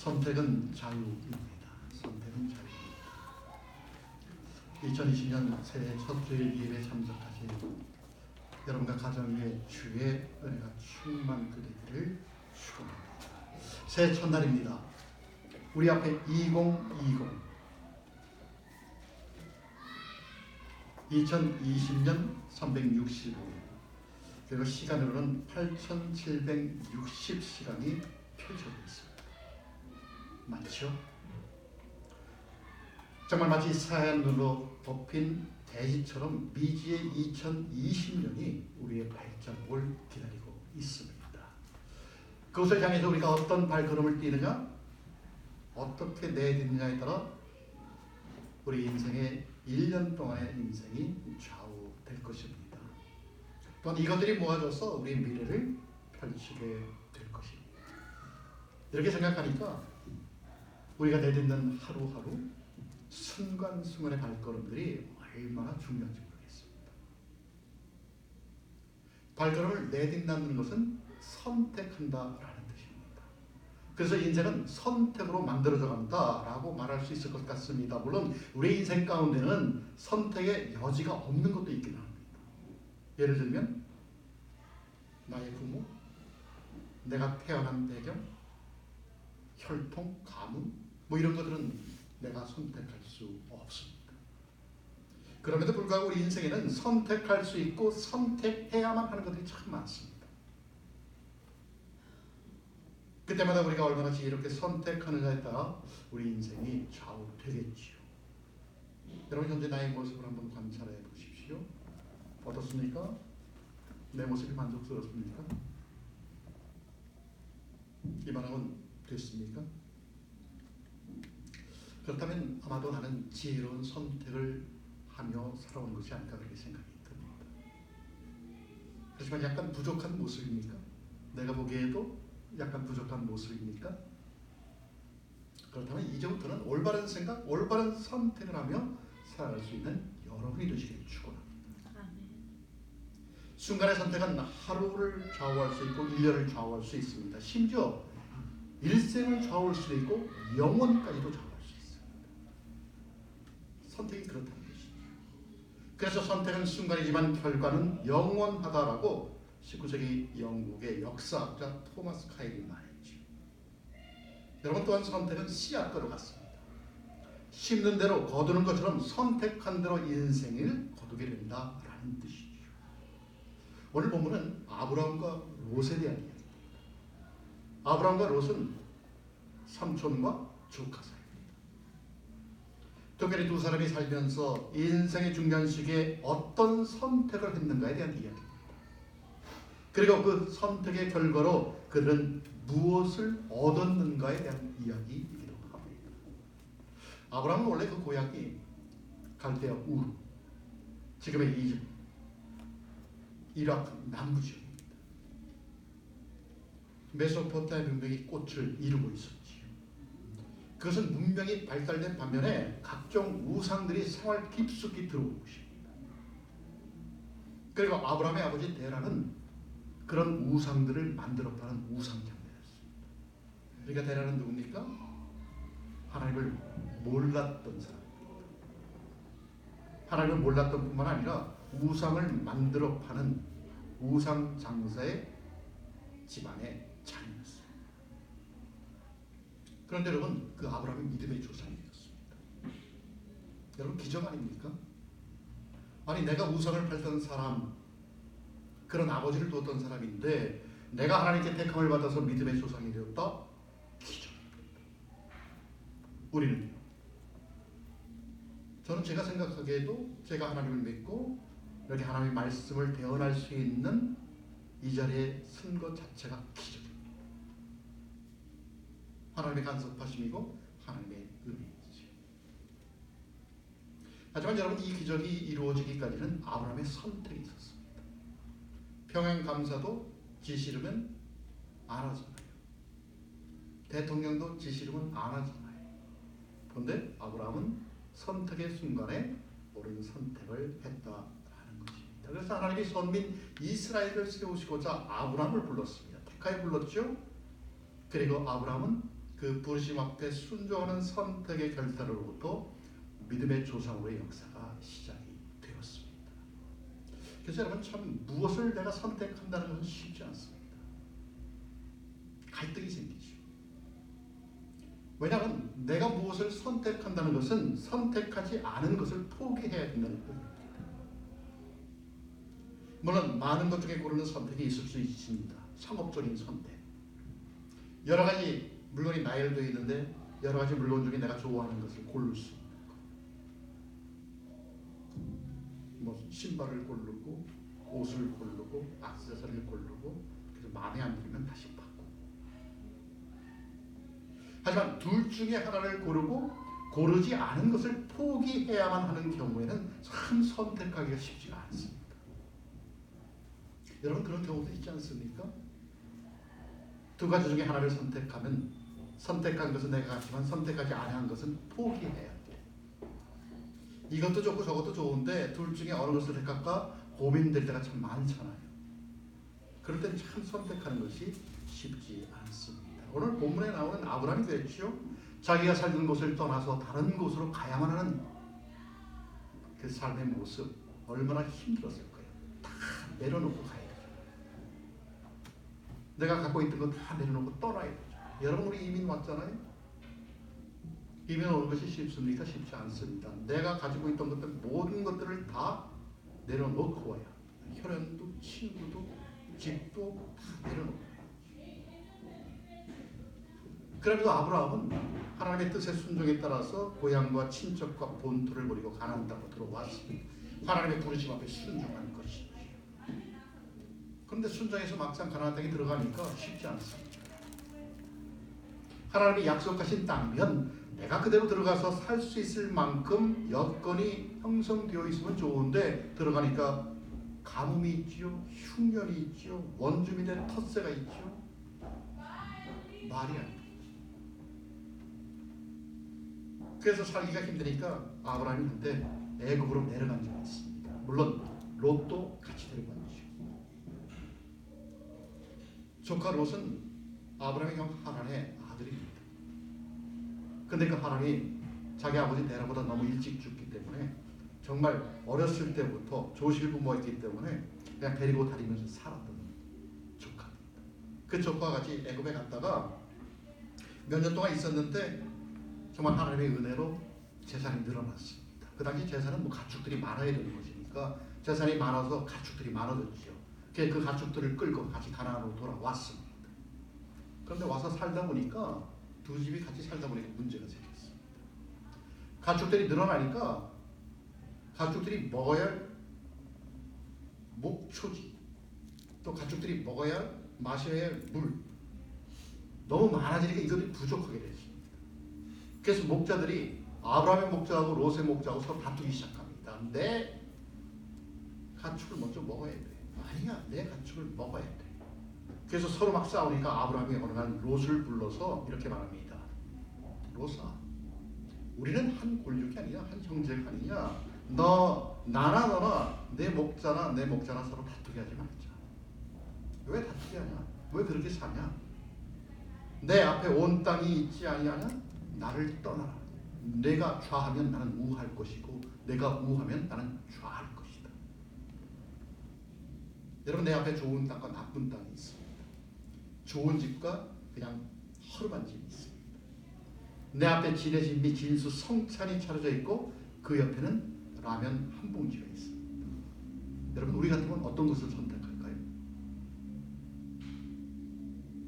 선택은 자유입니다. 선택은 자유입니다. 2020년 새해 첫 주일 예배 참석하신 여러분과 가정 위에 주의 은혜가 충만되기를 축원합니다. 새해 첫날입니다. 우리 앞에 2020년 365일 그리고 시간으로는 8760시간이 펼쳐져 있습니다. 맞죠? 정말 마치 사한 눈으로 덮인 대지처럼 미지의 2020년이 우리의 발자국을 기다리고 있습니다. 그것을 향해서 우리가 어떤 발걸음을 뛰느냐, 어떻게 내딛느냐에 따라 우리 인생의 1년 동안의 인생이 좌우될 것입니다. 또한 이것들이 모아져서 우리 미래를 펼치게 될 것입니다. 이렇게 생각하니까 우리가 내딛는 하루하루 순간순간의 발걸음들이 얼마나 중요한지 모르겠습니다. 발걸음을 내딛는다는 것은 선택한다라는 뜻입니다. 그래서 인생은 선택으로 만들어져 간다라고 말할 수 있을 것 같습니다. 물론 우리 인생 가운데는 선택의 여지가 없는 것도 있긴 합니다. 예를 들면 나의 부모, 내가 태어난 배경, 혈통, 가문 뭐 이런 것들은 내가 선택할 수 없습니다. 그럼에도 불구하고 우리 인생에는 선택할 수 있고 선택해야만 하는 것들이 참 많습니다. 그때마다 우리가 얼마나 지혜롭게 선택하느냐에 따라 우리 인생이 좌우되겠지요. 여러분 현재 나의 모습을 한번 관찰해 보십시오. 어떻습니까? 내 모습이 만족스럽습니까? 이만하면 됐습니까? 그렇다면 아마도 나는 지혜로운 선택을 하며 살아온 것이 아닐까 그렇게 생각이 듭니다. 하지만 약간 부족한 모습입니까? 내가 보기에도 약간 부족한 모습입니까? 그렇다면 이제부터는 올바른 생각, 올바른 선택을 하며 살아갈 수 있는 여러분이 되시길 축원합니다. 순간의 선택은 하루를 좌우할 수 있고 1년을 좌우할 수 있습니다. 심지어 일생을 좌우할 수도 있고 영원까지도 좌우할 수 있습니다. 선택이 그렇다는 것이죠. 그래서 선택은 순간이지만 결과는 영원하다라고 19세기 영국의 역사학자 토마스 카일이 말했죠. 여러분 또한 선택은 씨앗과도 같습니다. 심는 대로 거두는 것처럼 선택한 대로 인생을 거두게 된다라는 뜻이죠. 오늘 본문은 아브라함과 롯에 대한 이야기입니다. 아브라함과 롯은 삼촌과 조카 사이입니다. 특별히 두 사람이 살면서 인생의 중요한 시기에 어떤 선택을 했는가에 대한 이야기입니다. 그리고 그 선택의 결과로 그들은 무엇을 얻었는가에 대한 이야기이기도 합니다. 아브라함은 원래 그 고향이 갈대아 우르, 지금의 이집트, 이라크 남부 지역입니다. 메소포타미아 문명이 꽃을 이루고 있었지요. 그것은 문명이 발달된 반면에 각종 우상들이 생활 깊숙이 들어온 곳입니다. 그리고 아브라함의 아버지 데라는 그런 우상들을 만들어 파는 우상장자였습니다. 그러니까 데라는 누굽니까? 하나님을 몰랐던 사람입니다. 하나님을 몰랐던 뿐만 아니라 우상을 만들어 파는 우상장사의 집안의 자녀였어요. 그런데 여러분 그 아브라함이 믿음의 조상이 되었습니다. 여러분 기적 아닙니까? 아니 내가 우상을 팔던 사람, 그런 아버지를 두었던 사람인데 내가 하나님께 택함을 받아서 믿음의 조상이 되었다? 기적입니다. 우리는요? 저는 제가 생각하기에도 제가 하나님을 믿고 이렇게 하나님의 말씀을 대언할 수 있는 이 자리에 쓴 것 자체가 기적입니다. 하나님의 간섭하심이고 하나님의 은혜이지. 하지만 여러분 이 기적이 이루어지기까지는 아브라함의 선택이 있었습니다. 평양감사도 지 싫으면 안 하잖아요. 대통령도 지 싫으면 안 하잖아요. 그런데 아브라함은 선택의 순간에 옳은 선택을 했다라는 것입니다. 그래서 하나님이 선민 이스라엘을 세우시고자 아브라함을 불렀습니다. 택하여 불렀죠. 그리고 아브라함은 그 부르심 앞에 순종하는 선택의 결단으로부터 믿음의 조상으로의 역사가 시작이 되었습니다. 그래서 여러분 참 무엇을 내가 선택한다는 것은 쉽지 않습니다. 갈등이 생기죠. 왜냐하면 내가 무엇을 선택한다는 것은 선택하지 않은 것을 포기해야 된다는 거예요. 물론 많은 것 중에 고르는 선택이 있을 수 있습니다. 상업적인 선택. 여러 가지 물건이 나열되어 있는데 여러 가지 물건 중에 내가 좋아하는 것을 고를 수 있는 것. 뭐 신발을 고르고 옷을 고르고 액세서리를 고르고 그래서 마음에 안 들면 다시 바꾸고. 하지만 둘 중에 하나를 고르고 고르지 않은 것을 포기해야만 하는 경우에는 참 선택하기가 쉽지가 않습니다. 여러분 그런 경우도 있지 않습니까? 두 가지 중에 하나를 선택하면 선택한 것은 내가 같지만 선택하지 않은 것은 포기해야 돼. 이것도 좋고 저것도 좋은데 둘 중에 어느 것을 택할까 고민될 때가 참 많잖아요. 그럴 때는 참 선택하는 것이 쉽지 않습니다. 오늘 본문에 나오는 아브라함이 그랬죠. 자기가 살던 곳을 떠나서 다른 곳으로 가야만 하는 그 삶의 모습 얼마나 힘들었을 거예요. 다 내려놓고 가야 되죠. 내가 갖고 있던 거 다 내려놓고 떠나야 되죠. 여러분 우리 이민 왔잖아요. 이민 오는 것이 쉽습니까? 쉽지 않습니다. 내가 가지고 있던 것들 모든 것들을 다 내려놓고 와야 합니다. 혈연도 친구도 집도 다 내려놓고. 그래도 아브라함은 하나님의 뜻에 순종에 따라서 고향과 친척과 본토를 버리고 가나안 땅으로 들어왔습니다. 하나님의 부르심 앞에 순종한 것이죠. 그런데 순종해서 막상 가나안 땅에 들어가니까 쉽지 않습니다. 하나님이 약속하신 땅이면 내가 그대로 들어가서 살 수 있을 만큼 여건이 형성되어 있으면 좋은데 들어가니까 가뭄이 있지요, 흉년이 있지요, 원주민의 텃세가 있지요. 말이 안 돼. 그래서 살기가 힘드니까 아브라함이 그때 애굽으로 내려간 적이 있습니다. 물론 롯도 같이 데려간 거죠. 조카 롯은 아브라함의 형 하란의 아들입니다. 근데 그 하란이 자기 아버지 데라보다 너무 일찍 죽기 때문에 정말 어렸을 때부터 조실부모였기 때문에 그냥 데리고 다니면서 살았던 조카입니다. 그 조카와 같이 애굽에 갔다가 몇 년 동안 있었는데 정말 하나님의 은혜로 재산이 늘어났습니다. 그 당시 재산은 뭐 가축들이 많아야 되는 것이니까 재산이 많아서 가축들이 많아졌죠. 그 가축들을 끌고 같이 가나안으로 돌아왔습니다. 그런데 와서 살다 보니까 두 집이 같이 살다 보니까 문제가 생겼습니다. 가축들이 늘어나니까 가축들이 먹어야 할 목초지 또 가축들이 먹어야 할 마셔야 할 물 너무 많아지니까 이것들이 부족하게 됐습니다. 그래서 목자들이 아브라함의 목자하고 롯의 목자하고 서로 다투기 시작합니다. 내 가축을 먼저 먹어야 돼. 아니야, 내 가축을 먹어야 돼. 그래서 서로 막 싸우니까 아브라함이 어느 날 롯을 불러서 이렇게 말합니다. 롯아, 우리는 한 골육이 아니냐, 한 형제가 아니냐. 나나 너나 내 목자나 서로 다투게 하지 말자. 왜 다투게 하냐? 왜 그렇게 사냐? 내 앞에 온 땅이 있지 아니하냐? 나를 떠나라. 내가 좌하면 나는 우할 것이고 내가 우하면 나는 좌할 것이다. 여러분 내 앞에 좋은 땅과 나쁜 땅이 있습니다. 좋은 집과 그냥 허름한 집이 있습니다. 내 앞에 지레진 미 진수 성찬이 차려져 있고 그 옆에는 라면 한 봉지가 있습니다. 여러분 우리 같으면 어떤 것을 선택할까요?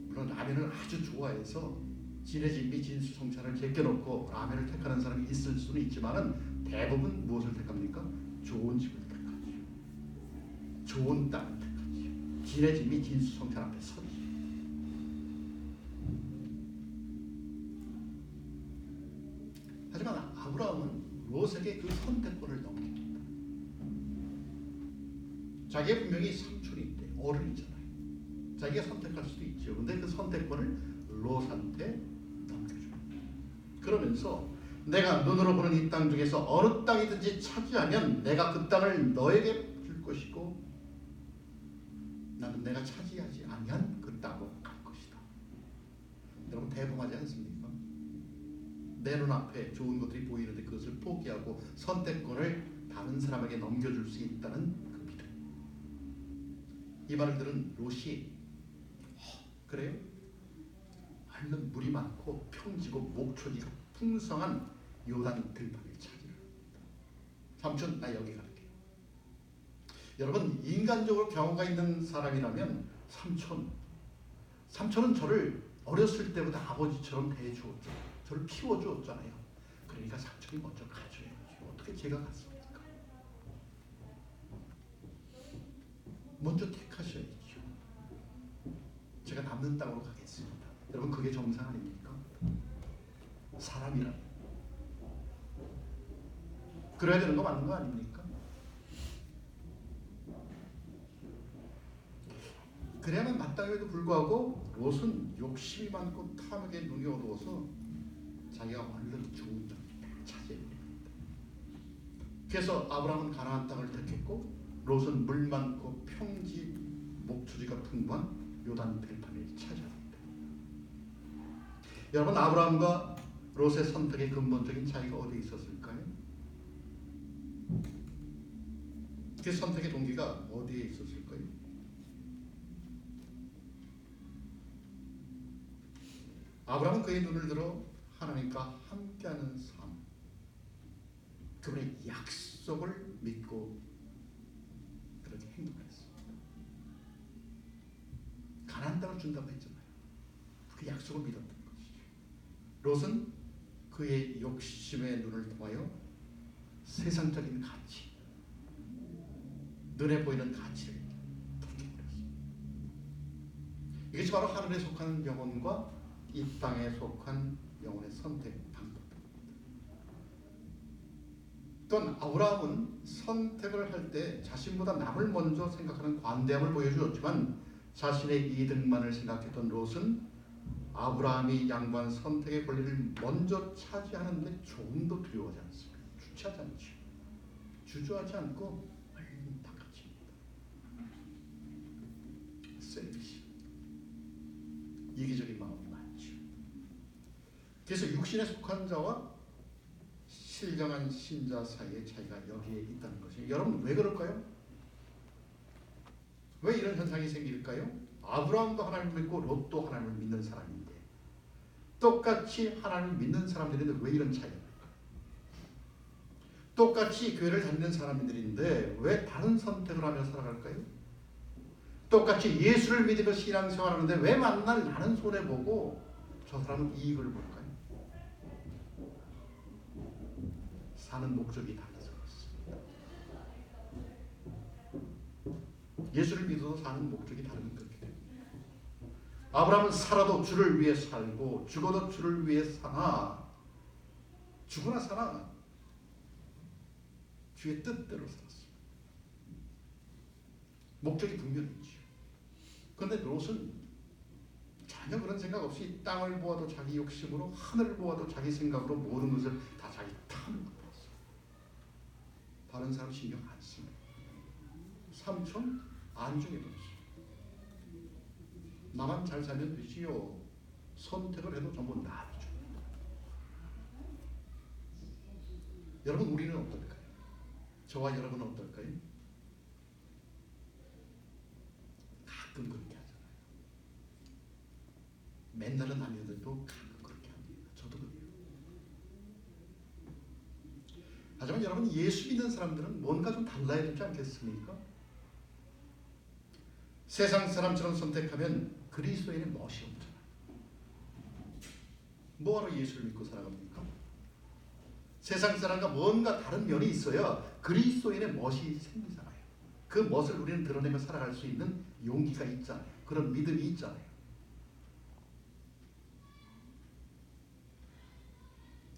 물론 라면을 아주 좋아해서 지레진 미 진수 성찬을 제껴놓고 라면을 택하는 사람이 있을 수는 있지만은 대부분 무엇을 택합니까? 좋은 집을 택하죠. 좋은 땅을 택하죠. 지레진 미 진수 성찬 앞에 서지. 하지만 아브라함은 롯에게 그 선택권을 넘깁니다. 자기가 분명히 삼촌인데 어른이잖아요. 자기가 선택할 수도 있죠. 근데 그 선택권을 롯한테 넘겨줍니다. 그러면서 내가 눈으로 보는 이 땅 중에서 어느 땅이든지 차지하면 내가 그 땅을 너에게 줄 것이고 나는 내가 차지하지 아니한 그 땅으로 갈 것이다. 여러분 대범하지 않습니까? 내 눈앞에 좋은 것들이 보이는데 그것을 포기하고 선택권을 다른 사람에게 넘겨줄 수 있다는 그 믿음. 이 말을 들은 롯이 그래요? 얼른 물이 많고 평지고 목초지가 풍성한 요단 들판을 찾으라. 삼촌 나 여기 갈게요. 여러분 인간적으로 경우가 있는 사람이라면 삼촌은 저를 어렸을 때부터 아버지처럼 대해주었죠. 저를 키워주었잖아요. 그러니까 삼촌이 먼저 가줘야지. 어떻게 제가 갔습니까? 먼저 택하셔야죠. 제가 남는 땅으로 가겠습니다. 여러분 그게 정상 아닙니까? 사람이라면 그래야 되는 거 맞는 거 아닙니까? 그래야만 마땅함에도 불구하고 롯은 욕심이 많고 탐욕에 눈이 어두워서 자기가 얼른 좋은 땅을 차지해 버립니다. 그래서 아브라함은 가나안 땅을 택했고 롯은 물 많고 평지 목초지가 풍부한 요단 들판을 차지합니다. 여러분 아브라함과 롯의 선택의 근본적인 차이가 어디에 있었을까요? 그 선택의 동기가 어디에 있었을까요? 아브라함은 그의 눈을 들어 하나님과 함께하는 삶, 그분의 약속을 믿고 그렇게 행동했습니다. 가나안 땅을 준다고 했잖아요. 그 약속을 믿었던 것이죠. 롯은 그의 욕심의 눈을 통하여 세상적인 가치, 눈에 보이는 가치를 택해버렸습니다. 이것이 바로 하늘에 속한 영혼과 이 땅에 속한 영혼의 선택 방법입니다. 또한 아브라함은 선택을 할 때 자신보다 남을 먼저 생각하는 관대함을 보여주었지만 자신의 이득만을 생각했던 롯은 아브라함이 양보한 선택의 권리를 먼저 차지하는데 조금도 두려워하지 않습니다. 주체하지 않죠. 주저하지 않고 얼른 닦아집니다. 셀피시, 이기적인 마음이 많죠. 그래서 육신에 속한 자와 신령한 신자 사이의 차이가 여기에 있다는 것이에요. 여러분 왜 그럴까요? 왜 이런 현상이 생길까요? 아브라함도 하나님을 믿고 롯도 하나님을 믿는 사람인데 똑같이 하나님을 믿는 사람들인데 왜 이런 차이가 날까요? 똑같이 교회를 다니는 사람들인데 왜 다른 선택을 하며 살아갈까요? 똑같이 예수를 믿으며 신앙생활하는데 왜 만날 나는 손해보고 저 사람은 이익을 볼까요? 사는 목적이 달라서 그렇습니다. 예수를 믿어도 사는 목적이 다르면 그렇게 됩니다. 아브라함은 살아도 주를 위해 살고 죽어도 주를 위해 사나 죽으나 사나 주의 뜻대로 살았습니다. 목적이 분명했죠. 그런데 롯은 전혀 그런 생각 없이 땅을 보아도 자기 욕심으로 하늘을 보아도 자기 생각으로 모든 것을 다 자기 탐으로 봤어요. 다른 사람 신경 안 씁니다. 삼촌 안중에도 없어요. 나만 잘 살면 되지요. 선택을 해도 전부 나를 줍니다. 여러분 우리는 어떨까요? 저와 여러분은 어떨까요? 가끔 그렇게 하잖아요. 맨날은 아니어도 가끔 그렇게 합니다. 저도 그래요. 하지만 여러분 예수 믿는 사람들은 뭔가 좀 달라야 되지 않겠습니까? 세상 사람처럼 선택하면 그리스도인의 멋이 없잖아요. 뭐하러 예수를 믿고 살아갑니까? 세상 사람과 뭔가 다른 면이 있어야 그리스도인의 멋이 생기잖아요. 그 멋을 우리는 드러내며 살아갈 수 있는 용기가 있잖아요. 그런 믿음이 있잖아요.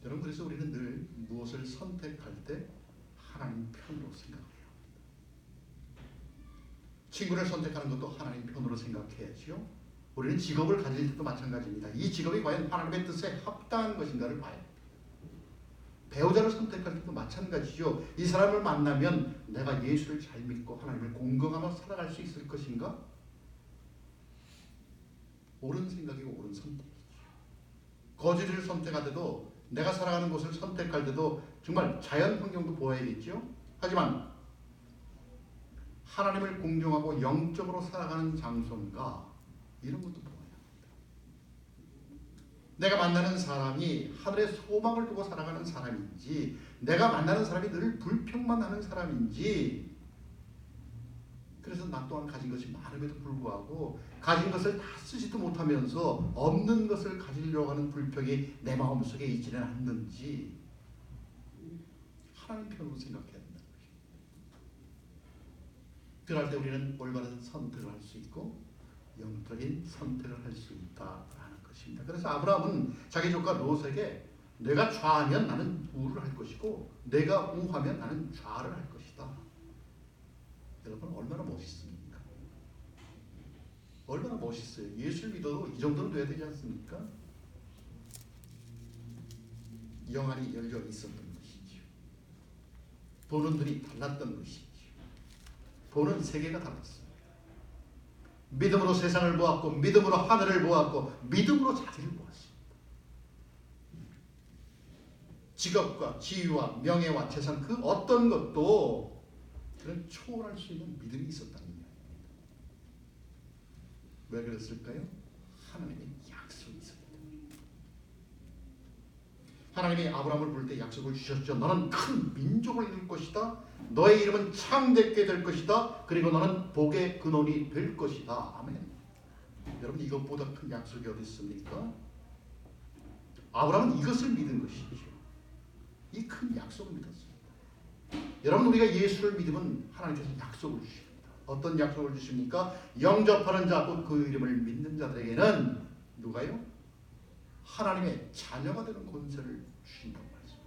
여러분 그래서 우리는 늘 무엇을 선택할 때 하나님 편으로 생각해야 합니다. 친구를 선택하는 것도 하나님 편으로 생각해야지요. 우리는 직업을 가질 때도 마찬가지입니다. 이 직업이 과연 하나님의 뜻에 합당한 것인가를 봐야 합니다. 배우자를 선택할 때도 마찬가지죠. 이 사람을 만나면 내가 예수를 잘 믿고 하나님을 공경하며 살아갈 수 있을 것인가? 옳은 생각이고 옳은 선택이죠. 거지를 선택하더라도 내가 살아가는 곳을 선택할 때도 정말 자연 환경도 보아야겠죠. 하지만 하나님을 공경하고 영적으로 살아가는 장소인가 이런 것도 보아야 합니다. 내가 만나는 사람이 하늘의 소망을 두고 살아가는 사람인지, 내가 만나는 사람이 늘 불평만 하는 사람인지, 그래서 나 또한 가진 것이 많음에도 불구하고 가진 것을 다 쓰지도 못하면서 없는 것을 가지려고 하는 불평이 내 마음속에 있지는 않는지 하나님 편으로 생각해야 된다는 것입니다. 그럴 때 우리는 올바른 선택을 할 수 있고 영적인 선택을 할 수 있다라는 것입니다. 그래서 아브라함은 자기 조카 롯에게 내가 좌하면 나는 우를 할 것이고 내가 우하면 나는 좌를 할 것이다. 여러분 얼마나 멋있습니까? 얼마나 멋있어요. 예수를 믿어도 이 정도는 돼야 되지 않습니까? 영안이 열려 있었던 것이지요. 보는 눈이 달랐던 것이지요. 보는 세계가 달랐습니다. 믿음으로 세상을 보았고 믿음으로 하늘을 보았고 믿음으로 자기를 보았습니다. 직업과 지위와 명예와 재산 그 어떤 것도 그런 초월할 수 있는 믿음이 있었다는 이야기입니다. 왜 그랬을까요? 하나님의 약속이 있었기 때문입니다. 하나님이 아브라함을 부를 때 약속을 주셨죠. 너는 큰 민족을 이룰 것이다. 너의 이름은 창대케 될 것이다. 그리고 너는 복의 근원이 될 것이다. 아멘. 여러분 이것보다 큰 약속이 어디 있습니까? 아브라함은 이것을 믿은 것이죠. 이 큰 약속을 믿었습니다. 여러분 우리가 예수를 믿으면 하나님께서 약속을 주십니다. 어떤 약속을 주십니까? 영접하는 자, 곧 그 이름을 믿는 자들에게는 누가요? 하나님의 자녀가 되는 권세를 주신다고 말씀합니다.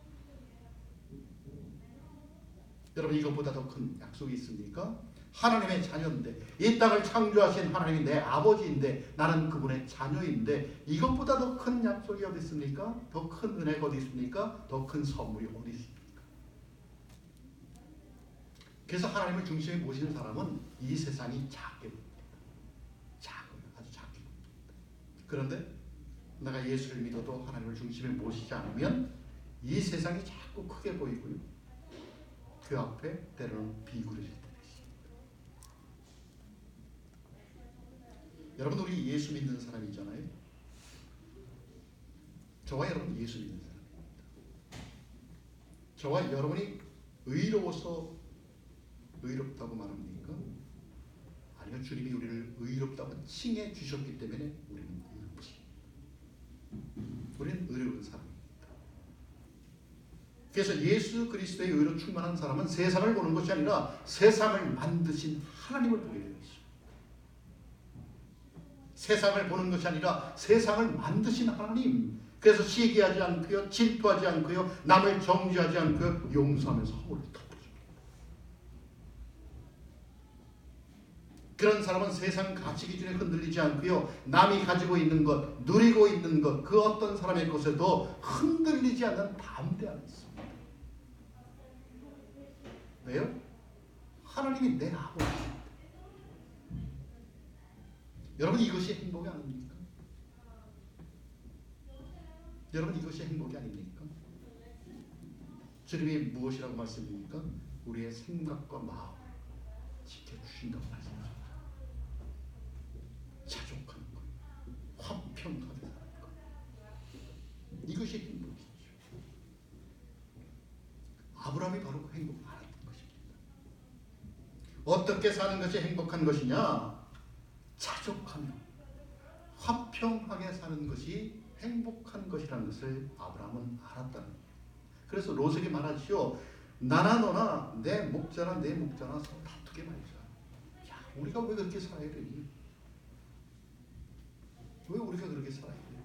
여러분 이것보다 더 큰 약속이 있습니까? 하나님의 자녀인데 이 땅을 창조하신 하나님이 내 아버지인데 나는 그분의 자녀인데 이것보다 더 큰 약속이 어디 있습니까? 더 큰 은혜가 어디 있습니까? 더 큰 선물이 어디 있습니까? 그래서 하나님을 중심에 모시는 사람은 이 세상이 작게 보입니다. 작아요. 아주 작게 보입니다. 그런데 내가 예수를 믿어도 하나님을 중심에 모시지 않으면 이 세상이 자꾸 크게 보이고요. 그 앞에 때로는 비굴해질 때가 있습니다. 여러분 우리 예수 믿는 사람이잖아요. 저와 여러분 예수 믿는 사람입니다. 저와 여러분이 의로워서 의롭다고 말합니까? 아니면 주님이 우리를 의롭다고 칭해 주셨기 때문에 우리는 의롭습니다. 우리는 의로운 사람입니다. 그래서 예수 그리스도의 의로 충만한 사람은 세상을 보는 것이 아니라 세상을 만드신 하나님을 보게 되어 있습니다. 세상을 보는 것이 아니라 세상을 만드신 하나님. 그래서 시기하지 않고요, 질투하지 않고요, 남을 정죄하지 않고요, 용서하면서 허물을 덮어줍니다. 그런 사람은 세상 가치 기준에 흔들리지 않고요, 남이 가지고 있는 것, 누리고 있는 것, 그 어떤 사람의 것에도 흔들리지 않는 담대함이 있습니다. 왜요? 하나님이 내 아버지입니다. 여러분 이것이 행복이 아닙니까? 여러분 이것이 행복이 아닙니까? 주님이 무엇이라고 말씀입니까? 우리의 생각과 마음을 지켜주신다고 말씀하십니다. 자족하는 것, 화평하게 사는 것, 이것이 행복이죠. 아브라함이 바로 그 행복을 알았던 것입니다. 어떻게 사는 것이 행복한 것이냐? 자족하며 화평하게 사는 것이 행복한 것이라는 것을 아브라함은 알았다는 거예요. 그래서 롯에게 말하지요. 나나 너나 내 목자나 내 목자나 서로 다투게 말자. 야, 우리가 왜 그렇게 살아야 되니? 왜 우리가 그렇게 살아야 돼?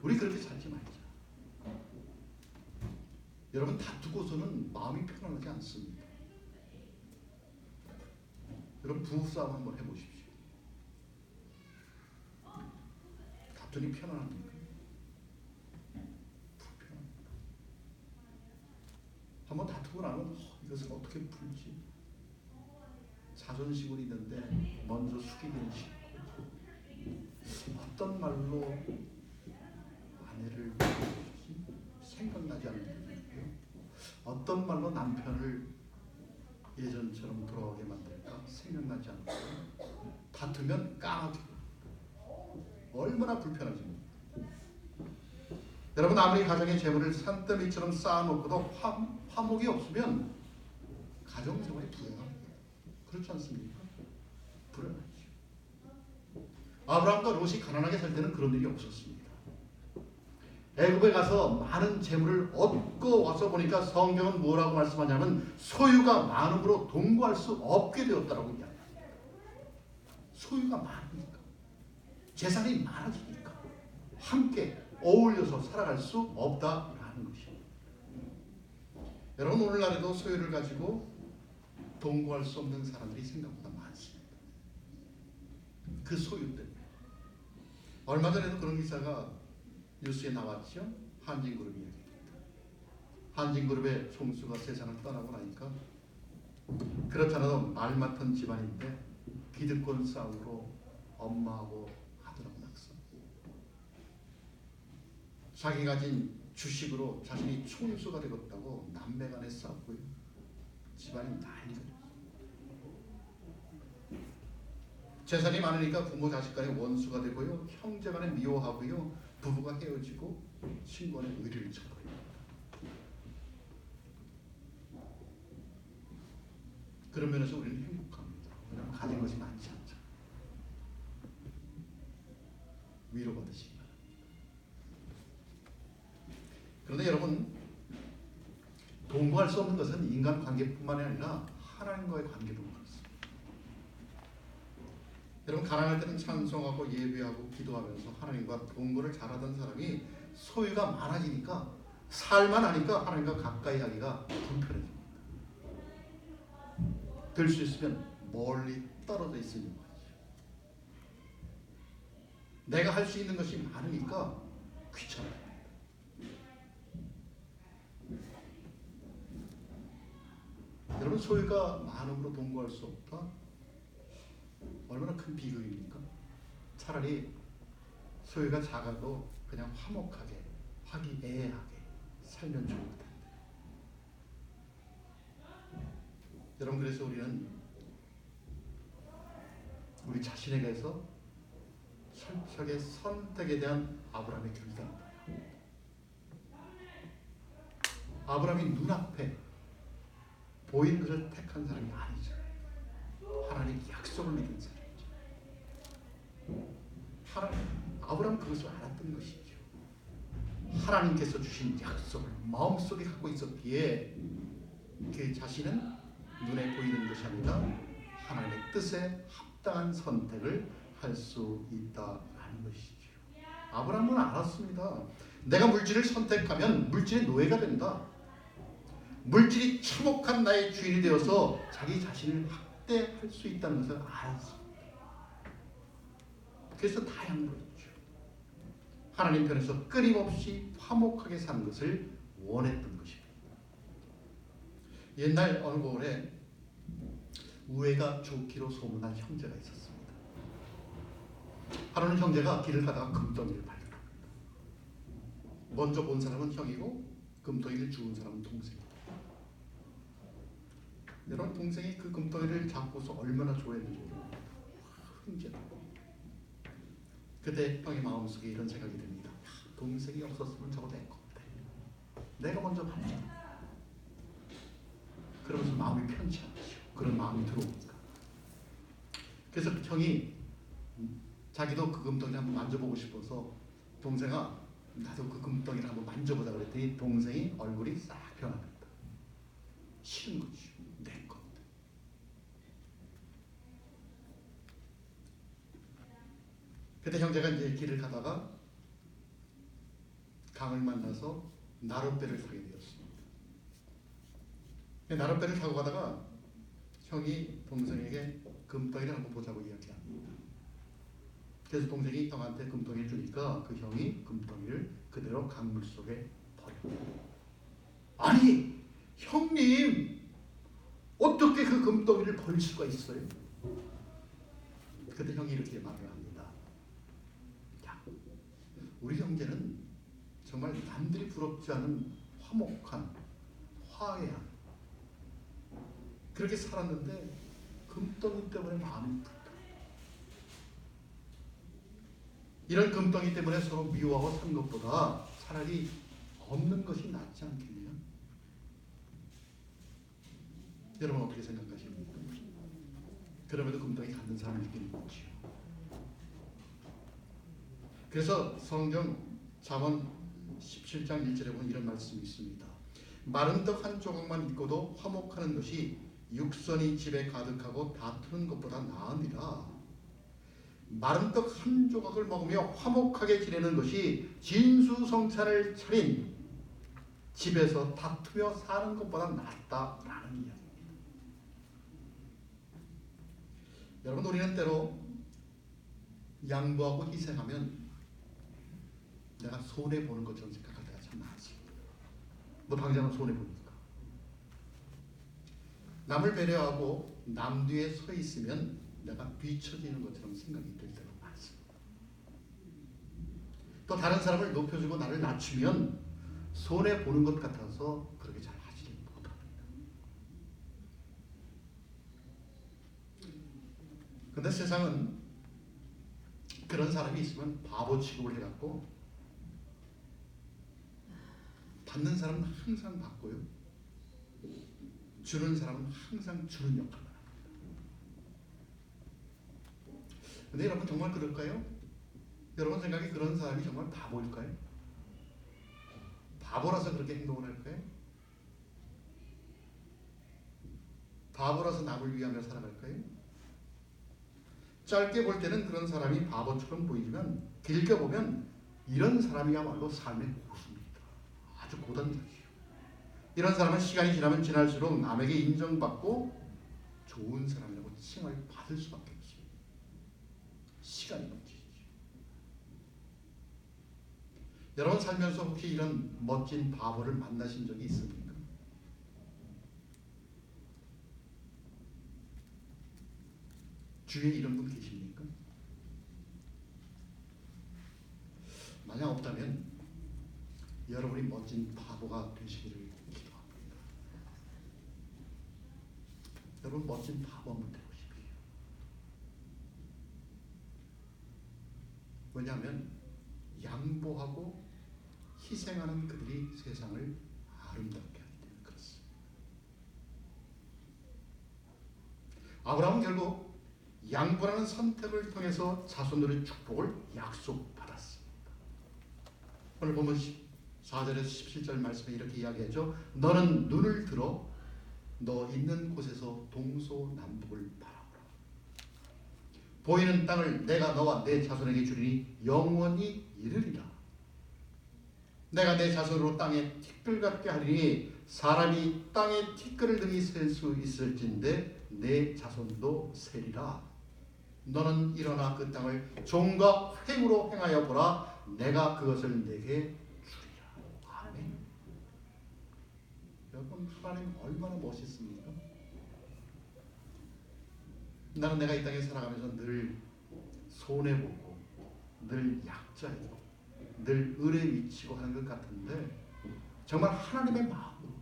우리 그렇게 살지 말자. 여러분 다투고서는 마음이 편안하지 않습니다. 여러분 부부싸움 한번 해보십시오. 다투니 편안합니까? 불편합니다. 한번 다투고 나면 이것을 어떻게 풀지? 자존심은 있는데 먼저 숙이기는 싫고 어떤 말로 아내를 풀어주지? 생각나지 않는 분이에요. 어떤 말로 남편을 예전처럼 돌아오게 만들까 생각나지 않고 다투면 까맣게 얼마나 불편하지. 여러분 아무리 가정의 재물을 산더미처럼 쌓아놓고도 화목이 없으면 가정생활이 불행합니다. 그렇지 않습니까? 불행하죠. 아브라함과 롯이 가난하게 살 때는 그런 일이 없었습니다. 애굽에 가서 많은 재물을 얻고 와서 보니까 성경은 뭐라고 말씀하냐면 소유가 많음으로 동거할 수 없게 되었다라고 이야기합니다. 소유가 많으니까, 재산이 많아지니까 함께 어울려서 살아갈 수 없다라는 것입니다. 여러분 오늘날에도 소유를 가지고 동거할 수 없는 사람들이 생각보다 많습니다. 그 소유 때문에. 얼마 전에도 그런 기사가 뉴스에 나왔죠. 한진그룹 이야기입니다. 한진그룹의 총수가 세상을 떠나고 나니까 그렇잖아도 말 맡은 집안인데 기득권 싸움으로 엄마하고 아들하고 낙선. 자기 가진 주식으로 자신이 총수가 되겠다고 남매간에 싸웠고요. 집안이 난리가 났어요. 재산이 많으니까 부모 자식 간에 원수가 되고요. 형제 간에 미워하고요. 부부가 헤어지고 신권의 의리를 쳐버립니다. 그런 면에서 우리는 행복합니다. 왜냐하면 가진 것이 많지 않죠. 위로받으시기 바랍니다. 그런데 여러분 동거할 수 없는 것은 인간관계뿐만 아니라 하나님과의 관계도 그렇습니다. 여러분 가난할 때는 찬송하고 예배하고 기도하면서 하나님과 동거를 잘하던 사람이 소유가 많아지니까 살만 하니까 하나님과 가까이 하기가 불편해집니다. 될 수 있으면 멀리 떨어져 있으는 거죠. 내가 할 수 있는 것이 많으니까 귀찮아요. 여러분 소유가 많음으로 동거할 수 없다? 얼마나 큰 비극입니까? 차라리 소유가 작아도 그냥 화목하게 화기애애하게 살면 좋을 텐데. 여러분 그래서 우리는 우리 자신에게서 철저하게 선택에 대한 아브라함의 교리가 아브라함이 눈앞에 보이는 것을 택한 사람이 아니죠. 하나님 약속을 믿은 사람이죠. 아브라함은 그것을 알았던 것이죠. 하나님께서 주신 약속을 마음속에 갖고 있었기에 그 자신은 눈에 보이는 것이 아니라 하나님의 뜻에 합당한 선택을 할 수 있다라는 것이죠. 아브라함은 알았습니다. 내가 물질을 선택하면 물질의 노예가 된다. 물질이 참혹한 나의 주인이 되어서 자기 자신을 확대할 수 있다는 것을 알았습니다. 그래서 다 양보했죠. 하나님 편에서 끊임없이 화목하게 사는 것을 원했던 것입니다. 옛날 어느 고을에 우애가 좋기로 소문난 형제가 있었습니다. 하루는 형제가 길을 가다가 금덩이를 발견합니다. 먼저 본 사람은 형이고 금덩이를 주운 사람은 동생입니다. 여러분 동생이 그 금덩이를 잡고서 얼마나 좋아했는지 모릅니다. 흥분하고 그때 형의 마음속에 이런 생각이 듭니다. 동생이 없었으면 저거 내 건데 내가 먼저 받자. 그러면서 마음이 편치 않죠. 그런 마음이 들어오니까. 그래서 형이 자기도 그 금덩이를 한번 만져보고 싶어서 동생아 나도 그 금덩이를 한번 만져보자 그랬더니 동생이 얼굴이 싹 변합니다. 싫은 거죠. 내 건데. 그때 형제가 이제 길을 가다가 강을 만나서 나룻배를 타게 되었습니다. 나룻배를 타고 가다가 형이 동생에게 금덩이를 한번 보자고 이야기합니다. 그래서 동생이 형한테 금덩이를 주니까 그 형이 금덩이를 그대로 강물 속에 버립니다. 아니 형님 어떻게 그 금덩이를 버릴 수가 있어요? 그때 형이 이렇게 말을 합니다. 야, 우리 형제는 저 정말 남들이 부럽지 않은 화목한, 화해한 그렇게 살았는데 금덩이 때문에 마음이 불타. 이런 금덩이 때문에 서로 미워하고 산 것보다 차라리 없는 것이 낫지 않겠냐? 여러분 어떻게 생각하십니까? 그럼에도 금덩이 갖는 사람이 있긴 있지요. 그래서 성경 잠언 17장 1절에 보면 이런 말씀이 있습니다. 마른 떡 한 조각만 있고도 화목하는 것이 육선이 집에 가득하고 다투는 것보다 나으니라. 마른 떡 한 조각을 먹으며 화목하게 지내는 것이 진수성찬을 차린 집에서 다투며 사는 것보다 낫다라는 이야기입니다. 여러분, 우리는 때로 양보하고 희생하면 내가 손해보는 것처럼 생각할 때가 참 많습니다. 뭐 당장은 손해보니까. 남을 배려하고 남 뒤에 서 있으면 내가 비춰지는 것처럼 생각이 들 때가 많습니다. 또 다른 사람을 높여주고 나를 낮추면 손해보는 것 같아서 그렇게 잘 하지 못합니다. 근데 세상은 그런 사람이 있으면 바보 취급을 해갖고 받는 사람은 항상 받고요, 주는 사람은 항상 주는 역할만 합니다. 근데 여러분 정말 그럴까요? 여러분 생각에 그런 사람이 정말 바보일까요? 바보라서 그렇게 행동을 할까요? 바보라서 남을 위하며 살아갈까요? 짧게 볼 때는 그런 사람이 바보처럼 보이지만 길게 보면 이런 사람이야말로 삶의 고수입니다. 아주 고단적이에요. 이런 사람은 시간이 지나면 지날수록 남에게 인정받고 좋은 사람이라고 칭을 받을 수밖에 없어요. 시간이 넘치죠. 여러분 살면서 혹시 이런 멋진 바보를 만나신 적이 있습니까? 주위에 이런 분 계십니까? 만약 없다면 여러분이 멋진 바보가 되시기를 기도합니다. 여러분 멋진 바보 한번 되보십시오. 왜냐하면 양보하고 희생하는 그들이 세상을 아름답게 하기 때문에 그렇습니다. 아브라함은 결국 양보라는 선택을 통해서 자손들의 축복을 약속받았습니다. 오늘 보면 4절에서 17절 말씀에 이렇게 이야기하죠. 너는 눈을 들어 너 있는 곳에서 동서남북을 바라보라. 보이는 땅을 내가 너와 내 자손에게 주리니 영원히 이르리라. 내가 내 자손으로 땅에 티끌 같게 하리니 사람이 땅에 티끌을 등이 셀 수 있을진데 내 자손도 세리라. 너는 일어나 그 땅을 종과 횡으로 행하여 보라. 내가 그것을 내게 주리라. 아멘. 여러분 하나님 얼마나 멋있습니까? 나는 내가 이 땅에 살아가면서 늘 손해보고 늘 약자이고 늘 을에 미치고 하는 것 같은데 정말 하나님의 마음으로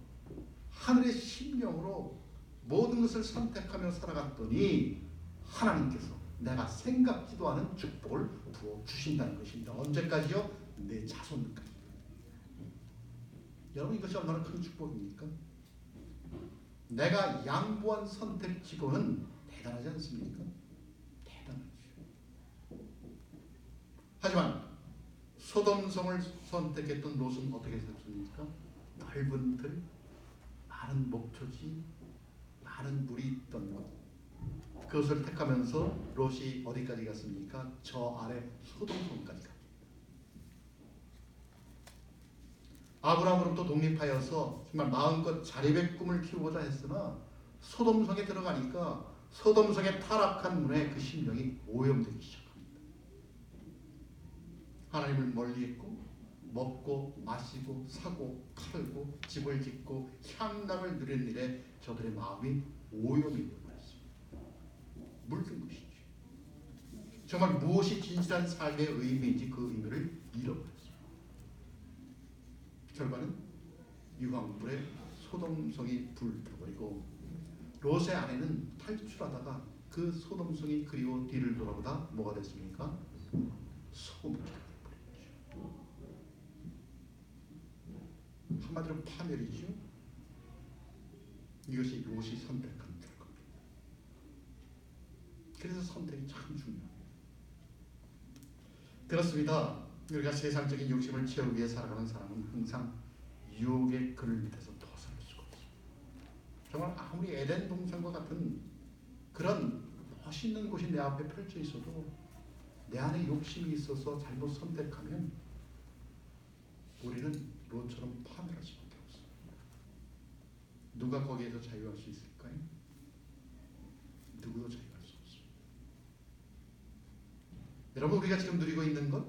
하늘의 심령으로 모든 것을 선택하며 살아갔더니 하나님께서 내가 생각지도 않은 축복을 부어주신다는 것입니다. 언제까지요? 내 자손까지. 여러분 이것이 얼마나 큰 축복입니까? 내가 양보한 선택치고는 대단하지 않습니까? 대단하죠. 하지만 소돔성을 선택했던 롯은 어떻게 살았습니까? 넓은 들, 많은 목초지, 많은 물이 있던 곳, 그것을 택하면서 롯이 어디까지 갔습니까? 저 아래 소돔성까지 갑니다. 아브라함으로부터 독립하여서 정말 마음껏 자립의 꿈을 키우고자 했으나 소돔성에 들어가니까 소돔성의 타락한 문에 그 심령이 오염되기 시작합니다. 하나님을 멀리했고 먹고 마시고 사고 팔고 집을 짓고 향락을 누리는 일에 저들의 마음이 오염이 되어버렸습니다. 물든 것이죠. 정말 무엇이 진실한 삶의 의미인지 그 의미를 잃어버렸습니다. 결과는 유황불에 소돔성이 불타버리고 롯의 아내는 탈출하다가 그 소돔성이 그리워 뒤를 돌아보다 뭐가 됐습니까? 소돔이 되어버렸죠. 한마디로 파멸이죠. 이것이 롯이 선택한 결과입니다. 그래서 선택이 참 중요합니다. 그렇습니다. 우리가 세상적인 욕심을 채우기 위해 살아가는 사람은 항상 유혹의 그늘 밑에서 벗어날 수가 없습니다. 정말 아무리 에덴 동산과 같은 그런 멋있는 곳이 내 앞에 펼쳐 있어도 내 안에 욕심이 있어서 잘못 선택하면 우리는 롯처럼 파멸할 수밖에 없습니다. 누가 거기에서 자유할 수 있을까요? 누구도 자유할 수 없습니다. 여러분, 우리가 지금 누리고 있는 것,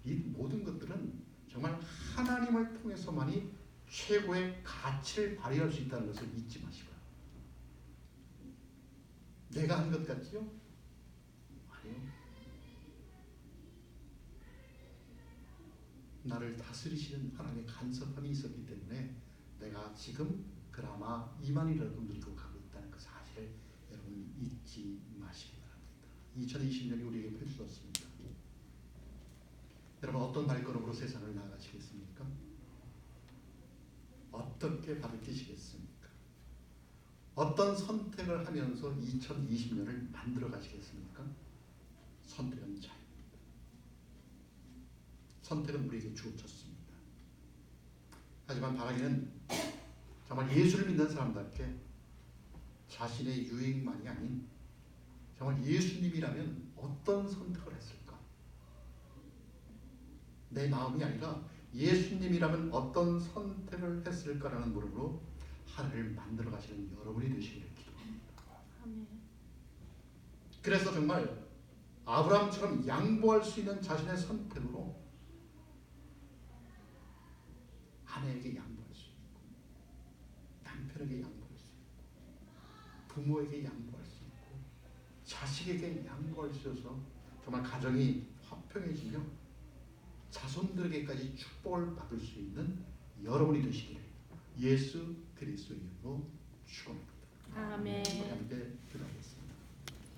이 모든 것들은 정말 하나님을 통해서만이 최고의 가치를 발휘할 수 있다는 것을 잊지 마시고요. 내가 한 것 같지요? 아니요. 나를 다스리시는 하나님의 간섭함이 있었기 때문에 내가 지금 그나마 이만이라도 누리고 가고 있다는 그 사실을 여러분 잊지 마시기 바랍니다. 2020년이 우리에게 펼쳐졌습니다. 여러분, 어떤 발걸음으로 세상을 나아가시겠습니까? 어떻게 바뀌시겠습니까? 어떤 선택을 하면서 2020년을 만들어 가시겠습니까? 선택은 자유입니다. 선택은 우리에게 주어졌습니다. 하지만 바라기는 정말 예수를 믿는 사람답게 자신의 유익만이 아닌 정말 예수님이라면 어떤 선택을 했을까? 내 마음이 아니라 예수님이라면 어떤 선택을 했을까라는 물음으로 하늘을 만들어 가시는 여러분이 되시기를 기도합니다. 그래서 정말 아브라함처럼 양보할 수 있는 자신의 선택으로 아내에게 양보할 수 있고, 남편에게 양보할 수 있고, 부모에게 양보할 수 있고, 자식에게 양보할 수 있어서 정말 가정이 화평해지며 자손들에게까지 축복을 받을 수 있는 여러분이 되시기를 예수 그리스도의 이름으로 축원합니다. 아멘. 함께 기도하겠습니다.